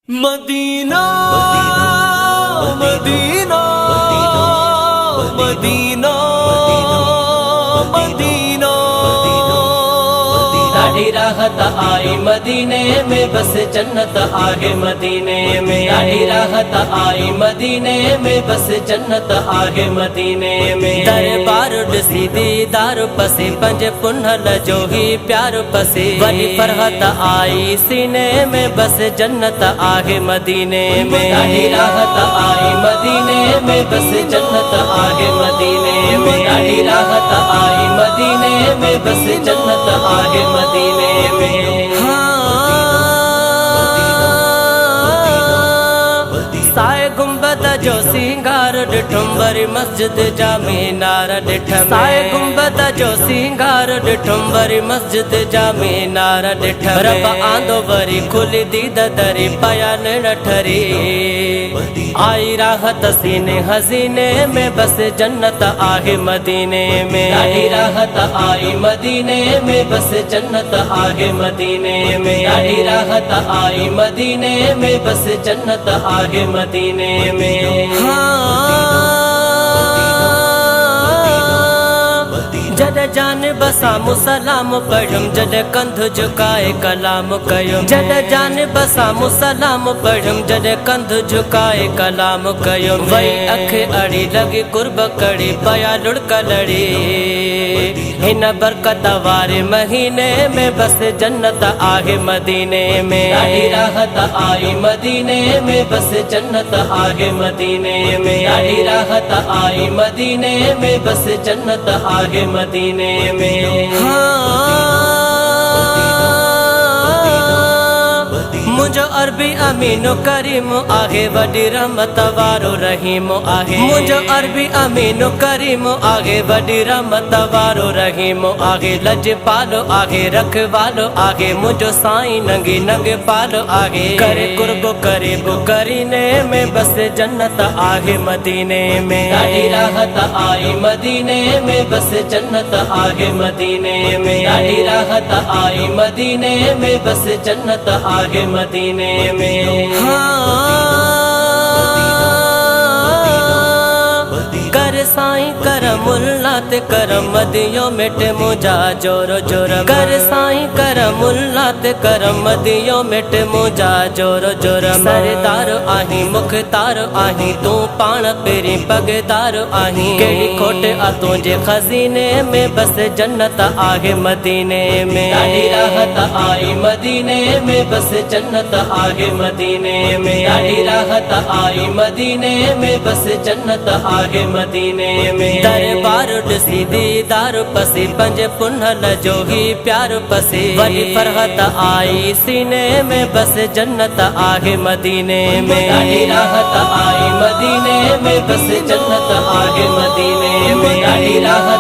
मदीना मदीना मदीना मदीना दाढ़ी राहत आई मदीने में, बस जन्नत आगे मदीने में। दाढ़ी राहत आई मदीने में, बस जन्नत आगे मदीने में। दरबार ॾिसी दीदार पसे, पंज पुनल जो ही प्यार पसे। वॾी फरहत आई सीने में, बस जन्नत आगे मदीने में। दाढ़ी राहत आई मदीने में, बस जन्नत आगे मदीने में। दाढ़ी राहत आई मदीने में, बस जन्नत आगे मदीने में। साए गुंबद जो सिंगार ॾिठुम, वरी मस्जिद जा मीनार ॾिठम। साए गुंबद जो सिंगार ॾिठुम, वरी मस्जिद जा मीनार ॾिठम। रब आंदो वरी खुली दीद दरी, पया निण ठरी। आई राहत सीने हसीने में, बस जन्नत आगे मदीने में। दाढ़ी राहत आई मदीने में, बस जन्नत आगे मदीने में। दाढ़ी राहत आई मदीने में, बस जन्नत आगे मदीने में। जद जान बसामु सलाम पढ़म, जद कंध झुकाए कलाम कयुम। जद जान बसामु सलाम पढ़म, जद कंध झुकाए कलाम कयुम। वही अख अड़ी लगी कुर्ब कड़ी, पया लुढ़क लड़ी। हिन बरकत वारे महीने में, बस जन्नत आगे मदीने में। दाढ़ी राहत आई मदीने में, बस जन्नत आगे मदीने में। दाढ़ी राहत आई मदीने में, बस जन्नत आगे मदीने में। मुझो अरबी अमीनो करीम आहे, वॾी रहमत वारो रहीम आहे। मुझो अरबी अमीनो करीम आहे, वॾी रहमत वारो रहीम आहे। लजपालो आहे, रखवालो आहे, मुझो साईं नंगी नंग पालो आहे। करे कुर्ब करीब करीने में, बस जन्नत आगे मदीने में। दाढ़ी राहत आई मदीने में, बस जन्नत आगे मदीने में। दाढ़ी राहत आई मदीने में, बस जन्नत आगे मदीने में। कर साईं करम मुल्लात करम, मदियो मिटे मुझा जोरो जोरम। कर साईं करम मुल्लात करम, मदियो मिटे मुझा जोरो जोरम। सरदार आही मुख्तार आही, तू पाण पेरी पगदार आही। केड़ी खोट आ तुझे खजीने में, बस जन्नत आगे मदीने में। दाढ़ी राहत आई मदीने में, बस जन्नत आगे मदीने में। दाढ़ी राहत आई मदीने में, बस जन्नत आगे मदीने में। दरबार ॾिसी दीदार पसी, पंज पुनल जो ही प्यार पसी। वॾी फरहत आई सीने में, बस जन्नत आगे मदीने में। दाढ़ी राहत आई मदीने में, बस जन्नत आगे मदीने में। दाढ़ी राहत